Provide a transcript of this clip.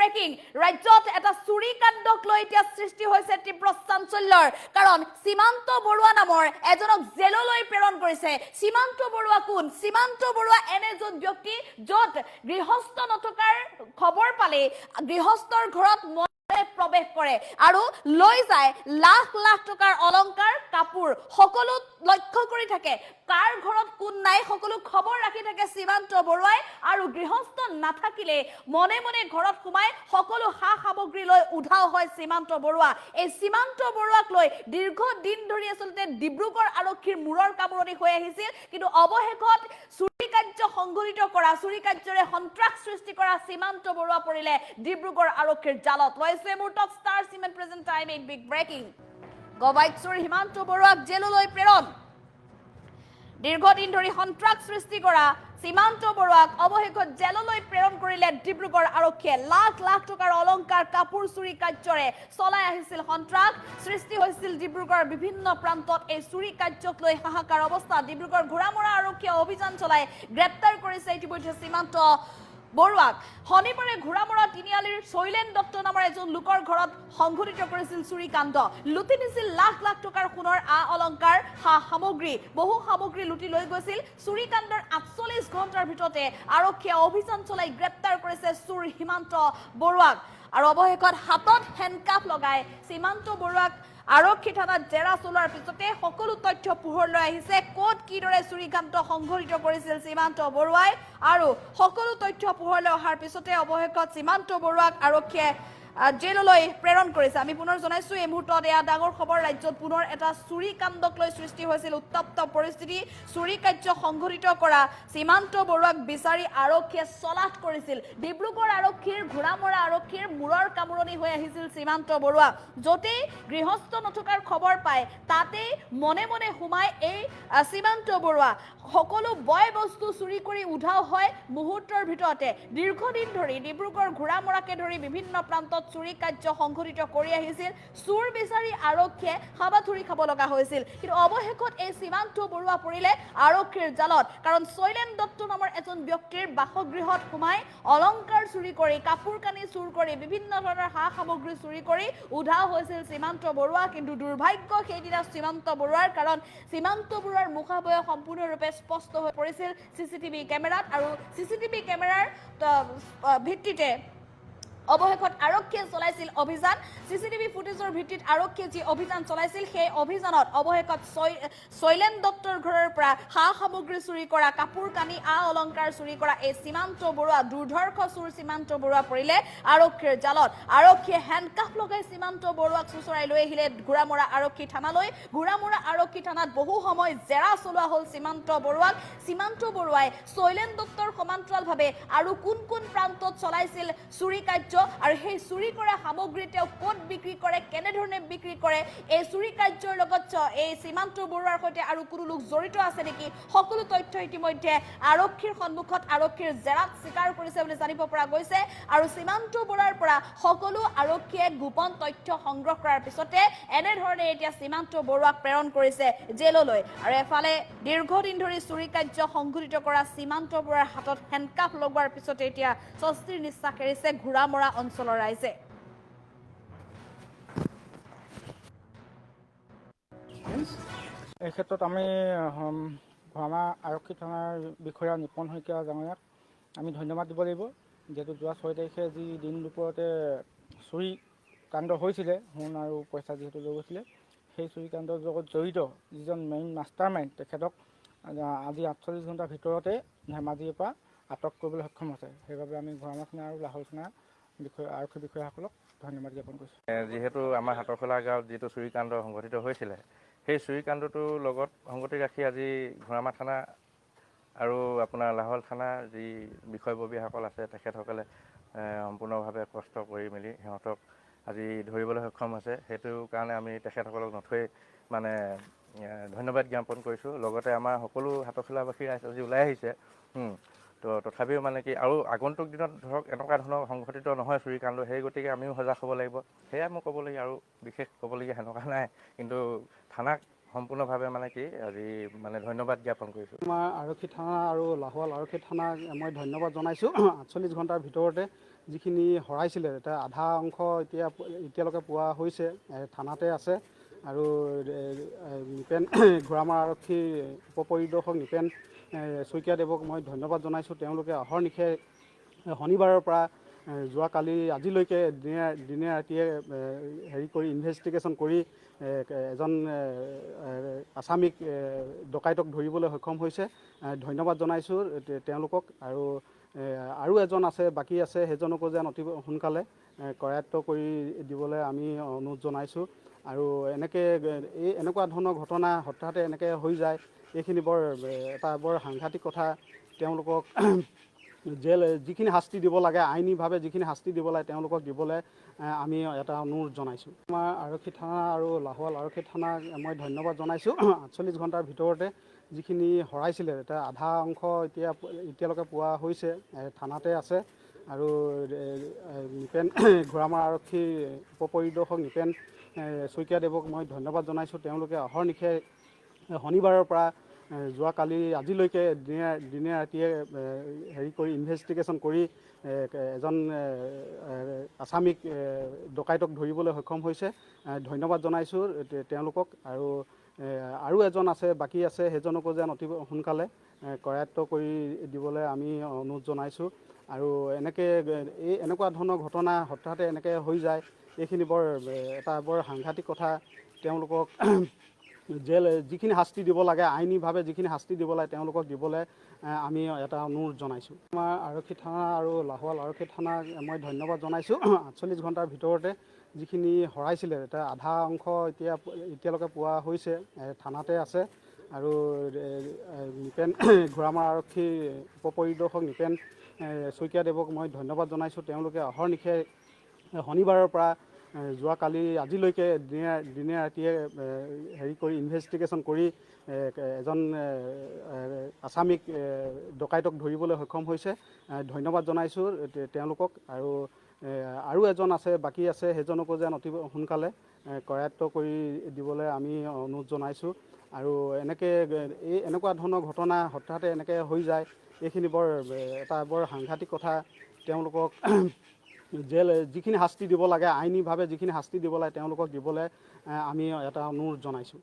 Breaking ৰাজ্যত এটা চুৰি কাণ্ডক লৈ এতিয়া সৃষ্টি হৈছে তীব্ৰ চাঞ্চল্যৰ কাৰণ সীমান্ত বৰুৱা নামৰ এজনক জেললৈ প্ৰেৰণ কৰিছে সীমান্ত বৰুৱা কোন সীমান্ত বৰুৱা এনেজন ব্যক্তি য'ত গৃহস্থ নথকাৰ খবৰ পালে গৃহস্থৰ ঘৰত প্ৰৱেশ কৰে আৰু লৈ যায় লাখ লাখ টকাৰ অলংকাৰ কাপোৰ সকলো লক্ষ্য কৰি থাকে কাৰ ঘৰত কোন নাই সকলো খবৰ ৰাখি থাকে সীমান্ত বৰুৱাই আৰু গৃহস্থ নাথাকিলে মনে মনে ঘৰত সোমাই সকলো সা সামগ্ৰী লৈ উধাও হয় সীমান্ত বৰুৱা এই সীমান্ত বৰুৱাক লৈ দীৰ্ঘ দিন ধৰি আসলতে ডিব্ৰুগড় আৰক্ষীৰ মূৰৰ কামৰণি হৈ আহিছিল কিন্তু অৱশেষত চুৰি কাৰ্য সংঘটিত কৰা চুৰি কাৰ্যৰে সন্ত্ৰাস সৃষ্টি কৰা সীমান্ত বৰুৱা পৰিলে ডিব্ৰুগড় আৰক্ষীৰ জালত লৈছে মুহূৰ্তত star cement present time in big breaking গবাইচুৰ সীমান্ত বৰুৱাক জেললৈ প্ৰেৰণ দীৰ্ঘদিন ধৰি সন্ত্ৰাস সৃষ্টি কৰা সীমান্ত বৰুৱাক অৱশেষত জেললৈ প্ৰেৰণ কৰিলে ডিব্ৰুগড় আৰক্ষীয়ে লাখ লাখ টকাৰ অলংকাৰ কাপোৰ চুৰি কাৰ্যৰে চলাই আহিছিল সন্ত্ৰাস সৃষ্টি হৈছিল ডিব্ৰুগড়ৰ বিভিন্ন প্ৰান্তত এই চুৰি কাৰ্যক লৈ হাহাকাৰ অৱস্থা ডিব্ৰুগড় ঘোঁৰামৰা আৰক্ষীয়ে অভিযান চলাই গ্ৰেপ্তাৰ কৰিছে ইতিমধ্যে সীমান্ত বৰুৱাক শনিবাৰে ঘোঁৰামৰা তিনিআলিৰ শৈলেন দত্ত নামৰ এজন লোকৰ ঘৰত সংঘটিত কৰিছিল চুৰি কাণ্ড লুটি নিছিল লাখ লাখ টকাৰ সোণৰ অলংকাৰ সা সামগ্ৰী বহু সামগ্ৰী লুটি লৈ গৈছিল চুৰি কাণ্ডৰ ৪৮ ঘণ্টাৰ ভিতৰতে আৰক্ষীয়ে অভিযান চলাই গ্ৰেপ্তাৰ কৰিছে চুৰ সীমান্ত বৰুৱাক আৰু অৱশেষত হাতত হেণ্ডকাফ লগাই সীমান্ত বৰুৱাক আৰক্ষী থানাত জেৰা চলোৱাৰ পিছতে সকলো তথ্য পোহৰলৈ আহিছে ক'ত কিদৰে চুৰিকাণ্ড সংঘটিত কৰিছিল সীমান্ত বৰুৱাই আৰু সকলো তথ্য পোহৰলৈ অহাৰ পিছতে অৱশেষত সীমান্ত বৰুৱাক আৰক্ষীয়ে জেললৈ প্ৰেৰণ কৰিছে আমি পুনৰ জনাইছো এই মুহূৰ্তত এয়া ডাঙৰ খবৰ ৰাজ্যত পুনৰ এটা চুৰি কাণ্ডক লৈ সৃষ্টি হৈছিল উত্তপ্ত পৰিস্থিতি চুৰি কাৰ্য সংঘটিত কৰা সীমান্ত বৰুৱাক বিচাৰি আৰক্ষীয়ে চলাথ কৰিছিল ডিব্ৰুগড় আৰক্ষীৰ ঘোঁৰামৰা আৰক্ষীৰ মূৰৰ কামৰণি হৈ আহিছিল সীমান্ত বৰুৱা য'তেই গৃহস্থ নথকাৰ খবৰ পায় তাতেই মনে মনে সোমাই এই সীমান্ত বৰুৱা সকলো বয় বস্তু চুৰি কৰি উধাও হয় মুহূৰ্তৰ ভিতৰতে দীৰ্ঘদিন ধৰি ডিব্ৰুগড় ঘোঁৰামৰাকে ধৰি বিভিন্ন প্ৰান্তত চুৰি কাৰ্য সংঘটিত কৰি আহিছিল চুৰ বিচাৰি আৰক্ষীয়ে হাবাথুৰি খাব লগা হৈছিল কিন্তু অৱশেষত এই সীমান্ত বৰুৱা পৰিলে আৰক্ষীৰ জালত কাৰণ শৈলেন দত্ত নামৰ এজন ব্যক্তিৰ বাসগৃহত সোমাই অলংকাৰ চুৰি কৰি কাপোৰ কানি চুৰ কৰি বিভিন্ন ধৰণৰ সা সামগ্ৰী চুৰি কৰি উধাও হৈছিল সীমান্ত বৰুৱা কিন্তু দুৰ্ভাগ্য সেইদিনা সীমান্ত বৰুৱাৰ কাৰণ সীমান্ত বৰুৱাৰ মুখাবয় সম্পূৰ্ণৰূপে স্পষ্ট হৈ পৰিছিল চিচিটিভি কেমেৰাত আৰু চিচিটিভি কেমেৰাৰ ভিত্তিতে অৱশেষত আৰক্ষীয়ে চলাইছিল অভিযান চিচিটিভি ফুটেজৰ ভিত্তিত আৰক্ষীয়ে যি অভিযান চলাইছিল সেই অভিযানত অৱশেষত শৈলেন দত্তৰ ঘৰৰ পৰা সা সামগ্ৰী চুৰি কৰা কাপোৰ কানি অলংকাৰ চুৰি কৰা এই সীমান্ত বৰুৱা দুৰ্ধৰ্ষ চুৰ সীমান্ত বৰুৱা পৰিলে আৰক্ষীৰ জালত আৰক্ষীয়ে হেণ্ডকাফ লগাই সীমান্ত বৰুৱাক চুচৰাই লৈ আহিলে ঘোঁৰামৰা আৰক্ষী থানালৈ ঘোঁৰামৰা আৰক্ষী থানাত বহু সময় জেৰা চলোৱা হ'ল সীমান্ত বৰুৱাক সীমান্ত বৰুৱাই শৈলেন দত্তৰ সমান্তৰালভাৱে আৰু কোন কোন প্ৰান্তত চলাইছিল চুৰি কাৰ্য আৰু সেই চুৰি কৰা সামগ্ৰী তেওঁ ক'ত বিক্ৰী কৰে কেনেধৰণে বিক্ৰী কৰে এই চুৰি কাৰ্যৰ লগত এই সীমান্ত বৰুৱাৰ সৈতে আৰু কোনো লোক জড়িত আছে নেকি সকলো তথ্য ইতিমধ্যে আৰক্ষীৰ সন্মুখত আৰক্ষীৰ জেৰাত স্বীকাৰ কৰিছে বুলি জানিব পৰা গৈছে আৰু সীমান্ত বৰুৱাৰ পৰা সকলো আৰক্ষীয়ে গোপন তথ্য সংগ্ৰহ কৰাৰ পিছতে এনেধৰণে এতিয়া সীমান্ত বৰুৱাক প্ৰেৰণ কৰিছে জেললৈ আৰু এফালে দীৰ্ঘদিন ধৰি চুৰি কাৰ্য সংঘটিত কৰা সীমান্ত বৰুৱাৰ হাতত হেণ্ডকাফ লগোৱাৰ পিছতে এতিয়া স্বস্তিৰ নিশ্বাস এৰিছে ঘোঁৰামৰা অঞ্চলৰ ৰাইজে এই ক্ষেত্ৰত আমি ঘোঁৰামৰা আৰক্ষী থানাৰ বিষয়া নিপন শইকীয়া ডাঙৰীয়াক আমি ধন্যবাদ দিব লাগিব যিহেতু যোৱা 6 তাৰিখে যি দিন দুপৰতে চুৰি কাণ্ড হৈছিলে সোণ আৰু পইচা যিহেতু লৈ গৈছিলে সেই চুৰি কাণ্ডৰ লগত জড়িত যিজন মেইন মাষ্টাৰ মাইণ্ড তেখেতক আজি ৪৮ ঘণ্টাৰ ভিতৰতে ধেমাজিৰ পৰা আটক কৰিবলৈ সক্ষম হৈছে সেইবাবে আমি ঘোঁৰামৰা থানা আৰু লাহোল থানা আৰক্ষী বিষয়াসকলক ধন্যবাদ জ্ঞাপন কৰিছোঁ যিহেতু আমাৰ হাতৰখোলা গাঁৱত যিটো চুৰিকাণ্ড সংঘটিত হৈছিলে সেই চুৰিকাণ্ডটোৰ লগত সংগতি ৰাখি আজি ঘোঁৰামৰা থানা আৰু আপোনাৰ লাহোল থানাৰ যি বিষয়ববীয়াসকল আছে তেখেতসকলে সম্পূৰ্ণভাৱে কষ্ট কৰি মেলি সিহঁতক আজি ধৰিবলৈ সক্ষম হৈছে সেইটো কাৰণে আমি তেখেতসকলক নথৈ মানে ধন্যবাদ জ্ঞাপন কৰিছোঁ লগতে আমাৰ সকলো হাতৰখোলাবাসী ৰাইজ আজি ওলাই আহিছে তো তথাপিও মানে কি আৰু আগন্তুক দিনত ধৰক এনেকুৱা ধৰণৰ সংঘটিত নহয় চুৰিকাণ্ড সেই গতিকে আমিও সজাগ হ'ব লাগিব সেয়া মই ক'বলগীয়া আৰু বিশেষ ক'বলগীয়া সেনেকুৱা নাই কিন্তু থানাক সম্পূৰ্ণভাৱে মানে কি আজি মানে ধন্যবাদ জ্ঞাপন কৰিছোঁ আমাৰ আৰক্ষী থানা আৰু লাহোৱাল আৰক্ষী থানাক মই ধন্যবাদ জনাইছোঁ ৪৮ ঘণ্টাৰ ভিতৰতে যিখিনি হৰাইছিলে তাৰ আধা অংশ এতিয়ালৈকে পোৱা হৈছে, থানাতে আছে। আৰু নিপেন ঘোঁৰামাৰা আৰক্ষীৰ উপপৰিদৰ্শক নিপেন শইকীয়াদেৱক মই ধন্যবাদ জনাইছোঁ। তেওঁলোকে অহৰ্নিশে শনিবাৰৰ পৰা যোৱাকালি আজিলৈকে দিনে ৰাতিয়ে কৰি ইনভেষ্টিগেশ্যন কৰি এজন আছামিক ডকাইতক ধৰিবলৈ সক্ষম হৈছে। ধন্যবাদ জনাইছোঁ তেওঁলোকক। আৰু এজন বাকী আছে, সেইজনকো যেন অতি সোনকালে কৰায়ত্ব কৰি দিবলৈ আমি অনুৰোধ জনাইছোঁ। আৰু এনেকুৱা ধৰণৰ ঘটনা হঠাতে এনেকৈ হৈ যায়, এইখিনি এটা বৰ সাংঘাতিক কথা। তেওঁলোকক যিখিনি শাস্তি দিব লাগে, আইনীভাৱে যিখিনি শাস্তি দিব লাগে তেওঁলোকক দিবলৈ আমি এটা অনুৰোধ জনাইছোঁ। আমাৰ আৰক্ষী থানা আৰু লাহোৱাল আৰক্ষী থানাক মই ধন্যবাদ জনাইছোঁ। 48 ঘণ্টাৰ ভিতৰতে যিখিনি হৰাইছিলে তাৰ আধা অংশ এতিয়ালৈকে পোৱা হৈছে, থানাতে আছে। আৰু নিপেন ঘোঁৰামাৰা আৰক্ষীৰ উপপৰিদৰ্শক নিপেন শইকীয়াদেৱক মই ধন্যবাদ জনাইছোঁ। তেওঁলোকে অহৰ্নিশে শনিবাৰৰ পৰা যোৱাকালি আজিলৈকে দিনে ৰাতিয়ে কৰি ইনভেষ্টিগেশ্যন কৰি এজন আছামিক ডকাইতক ধৰিবলৈ সক্ষম হৈছে। ধন্যবাদ জনাইছোঁ তেওঁলোকক। আৰু এজন বাকী আছে, সেইজনকো যেন অতি সোনকালে কৰায়ত্ব কৰি দিবলৈ আমি অনুৰোধ জনাইছোঁ। আৰু এনেকুৱা ধৰণৰ ঘটনা হঠাতে এনেকৈ হৈ যায়, এইখিনি এটা বৰ সাংঘাতিক কথা। তেওঁলোকক যিখিনি শাস্তি দিব লাগে, আইনীভাৱে যিখিনি শাস্তি দিব লাগে তেওঁলোকক দিবলৈ আমি এটা অনুৰোধ জনাইছোঁ। আমাৰ আৰক্ষী থানা আৰু লাহোৱাল আৰক্ষী থানাক মই ধন্যবাদ জনাইছোঁ। 48 ঘণ্টাৰ ভিতৰতে যিখিনি হৰাইছিলে তাৰ আধা অংশ এতিয়ালৈকে পোৱা হৈছে, থানাতে আছে। আৰু নিপেন ঘোঁৰামাৰা আৰক্ষীৰ উপপৰিদৰ্শক নিপেন শইকীয়াদেৱক মই ধন্যবাদ জনাইছোঁ। তেওঁলোকে অহৰ্নিশে শনিবাৰৰ পৰা যোৱাকালি আজিলৈকে দিনে ৰাতিয়ে কৰি ইনভেষ্টিগেশ্যন কৰি এজন আছামিক ডকাইতক ধৰিবলৈ সক্ষম হৈছে। ধন্যবাদ জনাইছোঁ তেওঁলোকক। আৰু এজন বাকী আছে, সেইজনকো যেন অতি সোনকালে কৰায়ত্ব কৰি দিবলৈ আমি অনুৰোধ জনাইছোঁ। আৰু এনেকুৱা ধৰণৰ ঘটনা হঠাতে এনেকৈ হৈ যায়, এইখিনি এটা বৰ সাংঘাতিক কথা। তেওঁলোকক যিখিনি শাস্তি দিব লাগে, আইনীভাৱে যিখিনি শাস্তি দিব লাগে তেওঁলোকক দিবলৈ আমি এটা অনুৰোধ জনাইছোঁ।